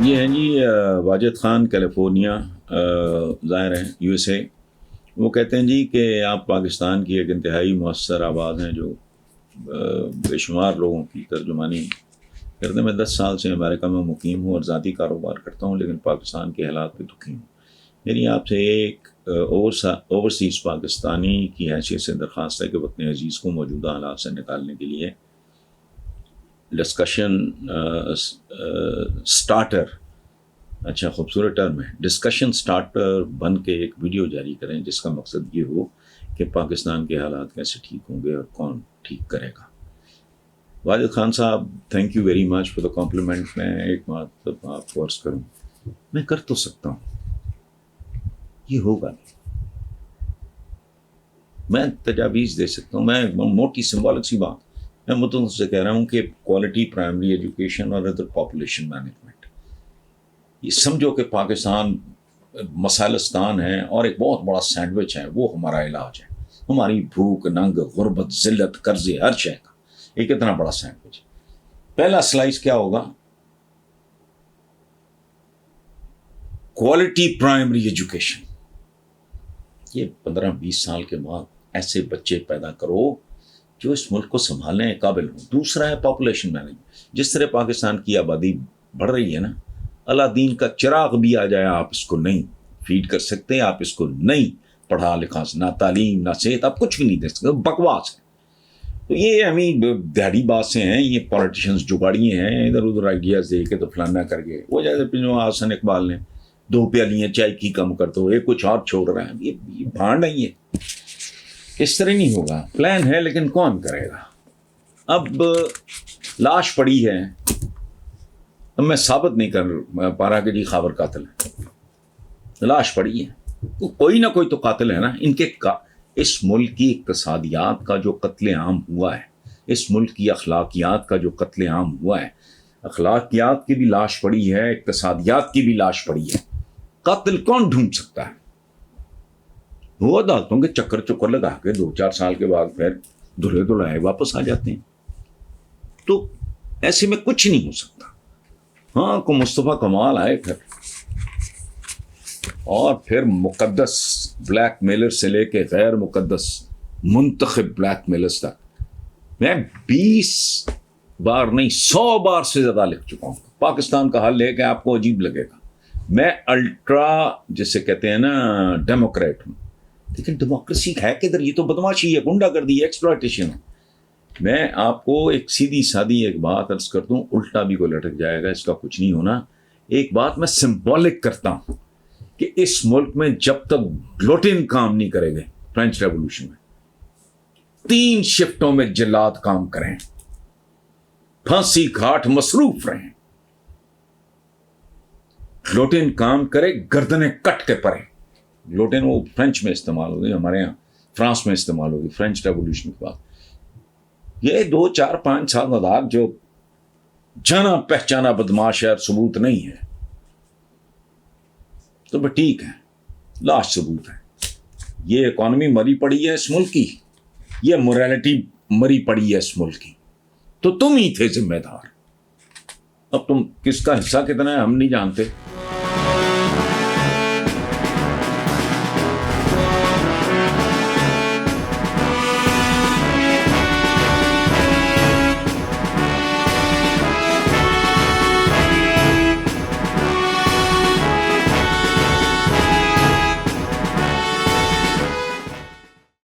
یہ ہیں جی واجد خان کیلیفورنیا ظاہر ہیں یو ایس اے. وہ کہتے ہیں جی کہ آپ پاکستان کی ایک انتہائی مؤثر آواز ہیں جو بے شمار لوگوں کی ترجمانی کرتے. میں 10 سال سے امریکہ میں مقیم ہوں اور ذاتی کاروبار کرتا ہوں، لیکن پاکستان کے حالات پہ دکھی ہوں. یعنی آپ سے ایک اوورسیز پاکستانی کی حیثیت سے درخواست ہے کہ وطن عزیز کو موجودہ حالات سے نکالنے کے لیے ڈسکشن سٹارٹر، اچھا خوبصورت ٹرم ہے، ڈسکشن سٹارٹر بن کے ایک ویڈیو جاری کریں جس کا مقصد یہ ہو کہ پاکستان کے حالات کیسے ٹھیک ہوں گے اور کون ٹھیک کرے گا. واجد خان صاحب، thank you very much for the complement. میں ایک بات آپ کو عرض کروں، میں کر تو سکتا ہوں، یہ ہوگا نہیں. میں تجاویز دے سکتا ہوں، میں موٹی سمبولک سی بات میں متن سے کہہ رہا ہوں کہ کوالٹی پرائمری ایجوکیشن اور ادر پاپولیشن مینجمنٹ، یہ سمجھو کہ پاکستان مسائلستان ہے اور ایک بہت بڑا سینڈوچ ہے، وہ ہمارا علاج ہے. ہماری بھوک، ننگ، غربت، ذلت، قرضے، ہر شے کا ایک اتنا بڑا سینڈوچ. پہلا سلائس کیا ہوگا؟ Quality primary education. یہ 15-20 سال کے بعد ایسے بچے پیدا کرو جو اس ملک کو سنبھالنے قابل ہوں. دوسرا ہے پاپولیشن مینجمنٹ. جس طرح پاکستان کی آبادی بڑھ رہی ہے نا، اللہ دین کا چراغ بھی آ جائے، آپ اس کو نہیں فیڈ کر سکتے، آپ اس کو نہیں پڑھا لکھا، نہ تعلیم نہ صحت، آپ کچھ بھی نہیں دے سکتے، بکواس ہے. تو یہ ہمیں دہڑی باتیں ہیں، یہ پولیٹیشنز جگاڑی ہیں، ادھر ادھر آئیڈیاز دے کے تو فلانا کر کے وہ جیسے حسن اقبال نے 2 پیالیاں چائے کی کم کر دو، ایک کچھ اور چھوڑ رہا ہے. یہ بھانڈ نہیں ہے، اس طرح نہیں ہوگا. پلان ہے لیکن کون کرے گا؟ اب لاش پڑی ہے، اب میں ثابت نہیں کر پا رہا کہ جی خاور قاتل ہے. لاش پڑی ہے، کوئی نہ کوئی تو قاتل ہے نا. ان کے اس ملک کی اقتصادیات کا جو قتل عام ہوا ہے، اس ملک کی اخلاقیات کا جو قتل عام ہوا ہے، اخلاقیات کی بھی لاش پڑی ہے، اقتصادیات کی بھی لاش پڑی ہے. قاتل کون ڈھونڈ سکتا ہے؟ وہ عدالتوں کے چکر لگا کے 2-4 سال کے بعد پھر دھلے دھلائے واپس آ جاتے ہیں. تو ایسے میں کچھ نہیں ہو سکتا. ہاں کو مصطفیٰ کمال آئے اور پھر مقدس بلیک میلر سے لے کے غیر مقدس منتخب بلیک میلرز تک میں 20 بار نہیں 100 بار سے زیادہ لکھ چکا ہوں. پاکستان کا حل ہے کہ آپ کو عجیب لگے گا، میں الٹرا جسے کہتے ہیں نا ڈیموکریٹ ہوں، لیکن ڈیموکریسی ہے کدھر؟ یہ تو بدماشی ہے، گنڈا گردی ہے، ایکسپلائٹیشن ہے. میں آپ کو ایک سیدھی سادی ایک بات عرض کر دوں، الٹا بھی کوئی لٹک جائے گا، اس کا کچھ نہیں ہونا. ایک بات میں سمبولک کرتا ہوں کہ اس ملک میں جب تک گلوٹن کام نہیں کرے گے، فرینچ ریولوشن میں 3 شفٹوں میں جلاد کام کریں، پھانسی گھاٹ مصروف رہیں، گلوٹن کام کرے، گردنیں کٹ کے پڑے. گلوٹن وہ فرینچ میں استعمال ہوگی، ہمارے یہاں فرانس میں استعمال ہوگی فرینچ ریولوشن کے بعد. یہ 2-4-5 سال بعد جو جانا پہچانا بدماش ہے اور ثبوت نہیں ہے تو بس ٹھیک ہے، لاش ثبوت ہے. یہ اکانومی مری پڑی ہے اس ملک کی، یہ موریلٹی مری پڑی ہے اس ملک کی، تو تم ہی تھے ذمہ دار. اب تم کس کا حصہ کتنا ہے ہم نہیں جانتے.